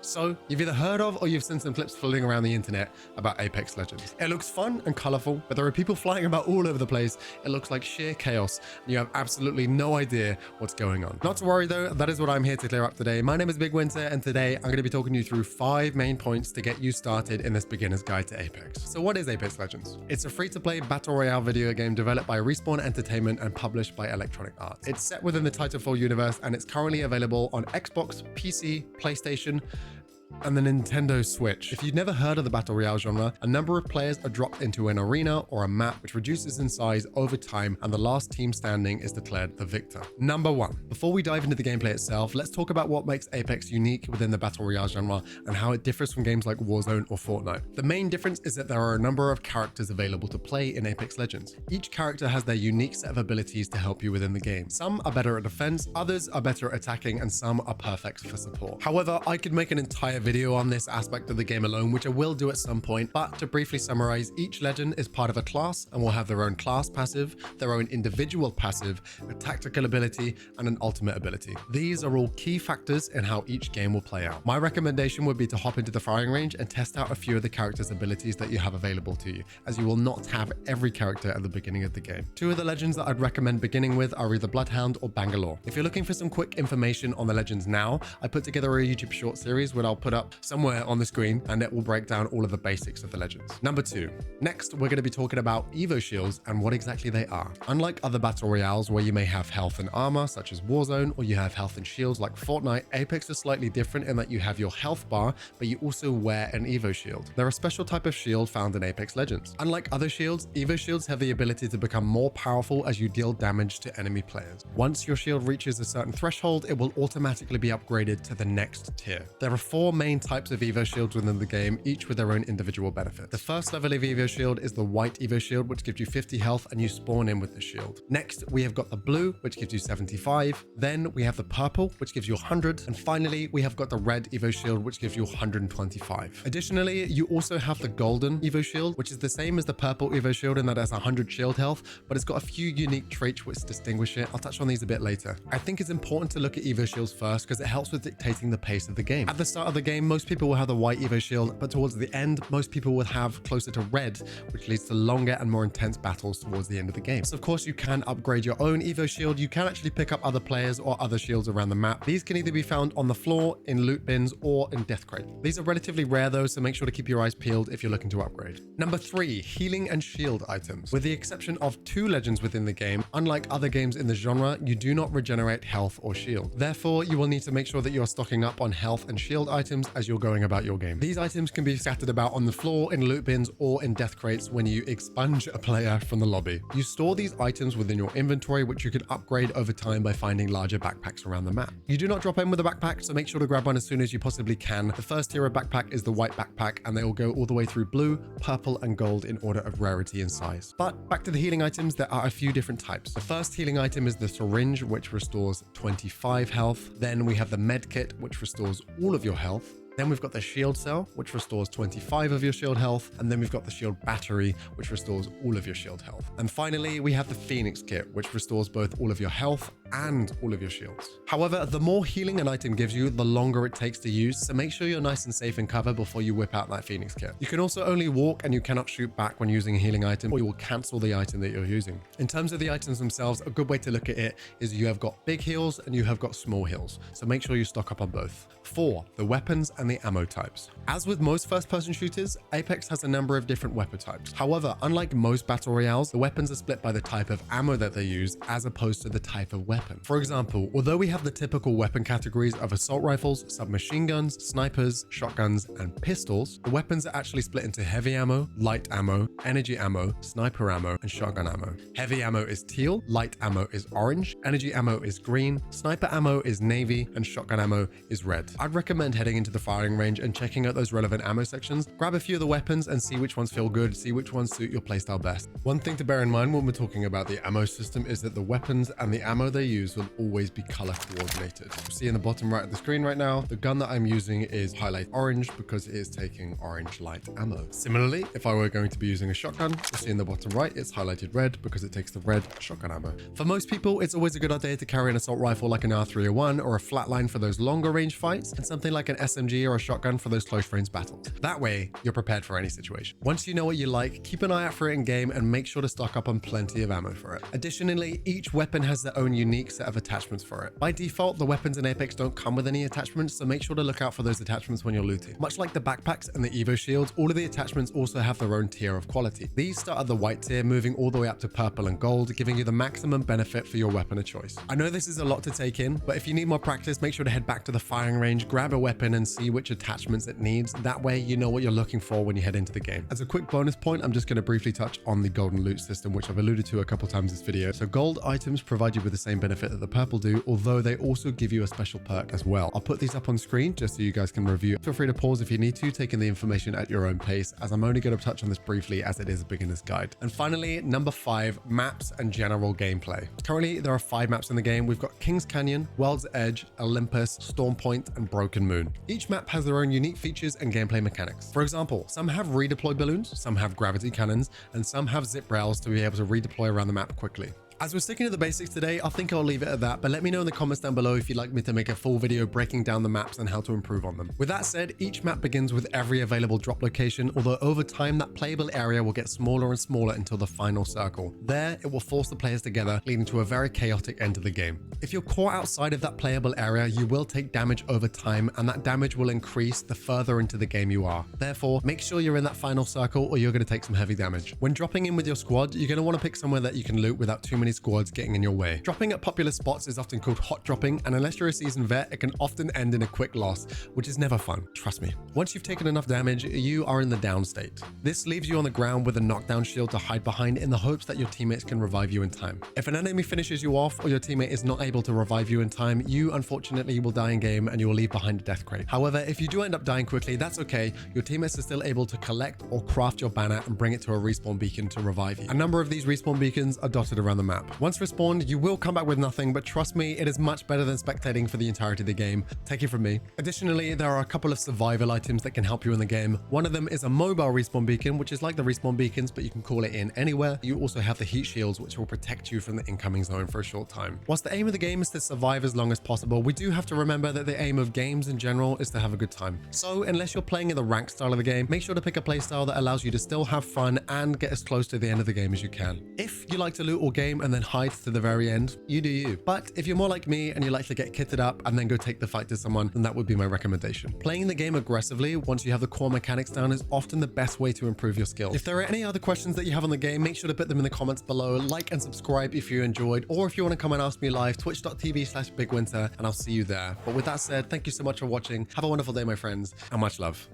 So you've either heard of or you've seen some clips floating around the internet about Apex Legends. It looks fun and colorful, but there are people flying about all over the place. It looks like sheer chaos, and you have absolutely no idea what's going on. Not to worry though, that is what I'm here to clear up today. My name is BigWynter, and today I'm going to be talking you through 5 main points to get you started in this beginner's guide to Apex. So what is Apex Legends? It's a free-to-play battle royale video game developed by Respawn Entertainment and published by Electronic Arts. It's set within the Titanfall universe, and it's currently available on Xbox, PC, PlayStation, and the Nintendo Switch. If you've never heard of the Battle Royale genre, a number of players are dropped into an arena or a map which reduces in size over time, and the last team standing is declared the victor. Number 1. Before we dive into the gameplay itself, let's talk about what makes Apex unique within the Battle Royale genre and how it differs from games like Warzone or Fortnite. The main difference is that there are a number of characters available to play in Apex Legends. Each character has their unique set of abilities to help you within the game. Some are better at defense, others are better at attacking, and some are perfect for support. However, I could make an entire video on this aspect of the game alone, which I will do at some point, but to briefly summarize, each legend is part of a class and will have their own class passive, their own individual passive, a tactical ability, and an ultimate ability. These are all key factors in how each game will play out. My recommendation would be to hop into the firing range and test out a few of the characters' abilities that you have available to you, as you will not have every character at the beginning of the game. 2 of the legends that I'd recommend beginning with are either Bloodhound or Bangalore. If you're looking for some quick information on the legends now, I put together a YouTube short series where I'll put up somewhere on the screen, and it will break down all of the basics of the legends. Number 2. Next, we're going to be talking about Evo Shields and what exactly they are. Unlike other battle royales where you may have health and armor, such as Warzone, or you have health and shields like Fortnite, Apex is slightly different in that you have your health bar, but you also wear an Evo Shield. They're a special type of shield found in Apex Legends. Unlike other shields, Evo Shields have the ability to become more powerful as you deal damage to enemy players. Once your shield reaches a certain threshold, it will automatically be upgraded to the next tier. There are 4 main types of Evo Shields within the game, each with their own individual benefit. The first level of Evo Shield is the white Evo Shield, which gives you 50 health and you spawn in with the shield. Next, we have got the blue, which gives you 75. Then we have the purple, which gives you 100. And finally, we have got the red Evo Shield, which gives you 125. Additionally, you also have the golden Evo Shield, which is the same as the purple Evo Shield in that it has 100 shield health, but it's got a few unique traits which distinguish it. I'll touch on these a bit later. I think it's important to look at Evo Shields first because it helps with dictating the pace of the game. At the start of the game, most people will have the white Evo Shield, but towards the end, most people will have closer to red, which leads to longer and more intense battles towards the end of the game. So of course, you can upgrade your own Evo Shield. You can actually pick up other players or other shields around the map. These can either be found on the floor, in loot bins, or in death crate. These are relatively rare though, so make sure to keep your eyes peeled if you're looking to upgrade. Number 3, healing and shield items. With the exception of 2 legends within the game, unlike other games in the genre, you do not regenerate health or shield. Therefore, you will need to make sure that you're stocking up on health and shield items as you're going about your game. These items can be scattered about on the floor, in loot bins, or in death crates when you expunge a player from the lobby. You store these items within your inventory, which you can upgrade over time by finding larger backpacks around the map. You do not drop in with a backpack, so make sure to grab one as soon as you possibly can. The first tier of backpack is the white backpack, and they will go all the way through blue, purple, and gold in order of rarity and size. But back to the healing items, there are a few different types. The first healing item is the syringe, which restores 25 health. Then we have the med kit, which restores all of your health. Then we've got the shield cell, which restores 25 of your shield health. And then we've got the shield battery, which restores all of your shield health. And finally, we have the Phoenix kit, which restores both all of your health and all of your shields. However, the more healing an item gives you, the longer it takes to use. So make sure you're nice and safe in cover before you whip out that Phoenix kit. You can also only walk and you cannot shoot back when using a healing item, or you will cancel the item that you're using. In terms of the items themselves, a good way to look at it is you have got big heals and you have got small heals. So make sure you stock up on both. 4, the weapons and the ammo types. As with most first-person shooters, Apex has a number of different weapon types. However, unlike most battle royales, the weapons are split by the type of ammo that they use as opposed to the type of weapon. For example, although we have the typical weapon categories of assault rifles, submachine guns, snipers, shotguns, and pistols, the weapons are actually split into heavy ammo, light ammo, energy ammo, sniper ammo, and shotgun ammo. Heavy ammo is teal, light ammo is orange, energy ammo is green, sniper ammo is navy, and shotgun ammo is red. I'd recommend heading into the firing range and checking out those relevant ammo sections. Grab a few of the weapons and see which ones feel good, see which ones suit your playstyle best. One thing to bear in mind when we're talking about the ammo system is that the weapons and the ammo they use will always be color coordinated. You see in the bottom right of the screen right now, the gun that I'm using is highlight orange because it is taking orange light ammo. Similarly, if I were going to be using a shotgun, you'll see in the bottom right, it's highlighted red because it takes the red shotgun ammo. For most people, it's always a good idea to carry an assault rifle like an R301 or a flatline for those longer range fights, and something like an SMG or a shotgun for those close range battles. That way, you're prepared for any situation. Once you know what you like, keep an eye out for it in game and make sure to stock up on plenty of ammo for it. Additionally, each weapon has their own unique set of attachments for it. By default, the weapons in Apex don't come with any attachments, so make sure to look out for those attachments when you're looting. Much like the backpacks and the Evo Shields, all of the attachments also have their own tier of quality. These start at the white tier, moving all the way up to purple and gold, giving you the maximum benefit for your weapon of choice. I know this is a lot to take in, but if you need more practice, make sure to head back to the firing range, grab a weapon and see which attachments it needs. That way you know what you're looking for when you head into the game. As a quick bonus point, I'm just going to briefly touch on the golden loot system, which I've alluded to a couple times in this video. So gold items provide you with the same benefit that the purple do, although they also give you a special perk as well. I'll put these up on screen just so you guys can review. Feel free to pause if you need to, taking the information at your own pace, as I'm only going to touch on this briefly as it is a beginner's guide. And finally, number 5, maps and general gameplay. Currently, there are 5 maps in the game. We've got King's Canyon, World's Edge, Olympus, Storm Point, and Broken Moon. Each map has their own unique features and gameplay mechanics. For example, some have redeploy balloons, some have gravity cannons, and some have zip rails to be able to redeploy around the map quickly. As we're sticking to the basics today, I think I'll leave it at that, but let me know in the comments down below if you'd like me to make a full video breaking down the maps and how to improve on them. With that said, each map begins with every available drop location, although over time that playable area will get smaller and smaller until the final circle. There, it will force the players together, leading to a very chaotic end to the game. If you're caught outside of that playable area, you will take damage over time, and that damage will increase the further into the game you are. Therefore, make sure you're in that final circle or you're going to take some heavy damage. When dropping in with your squad, you're going to want to pick somewhere that you can loot without too many squads getting in your way. Dropping at popular spots is often called hot dropping, and unless you're a seasoned vet, it can often end in a quick loss, which is never fun, trust me. Once you've taken enough damage, you are in the down state. This leaves you on the ground with a knockdown shield to hide behind in the hopes that your teammates can revive you in time. If an enemy finishes you off or your teammate is not able to revive you in time, you unfortunately will die in game and you will leave behind a death crate. However, if you do end up dying quickly, that's okay. Your teammates are still able to collect or craft your banner and bring it to a respawn beacon to revive you. A number of these respawn beacons are dotted around the map. Once respawned, you will come back with nothing, but trust me, it is much better than spectating for the entirety of the game. Take it from me. Additionally, there are a couple of survival items that can help you in the game. One of them is a mobile respawn beacon, which is like the respawn beacons, but you can call it in anywhere. You also have the heat shields, which will protect you from the incoming zone for a short time. Whilst the aim of the game is to survive as long as possible, we do have to remember that the aim of games in general is to have a good time. So unless you're playing in the ranked style of the game, make sure to pick a playstyle that allows you to still have fun and get as close to the end of the game as you can. If you like to loot or game and then hide to the very end, you do you. But if you're more like me and you like to get kitted up and then go take the fight to someone, then that would be my recommendation. Playing the game aggressively once you have the core mechanics down is often the best way to improve your skills. If there are any other questions that you have on the game, make sure to put them in the comments below. Like and subscribe if you enjoyed, or if you want to come and ask me live, twitch.tv/BigWynter, and I'll see you there. But with that said, thank you so much for watching. Have a wonderful day, my friends, and much love.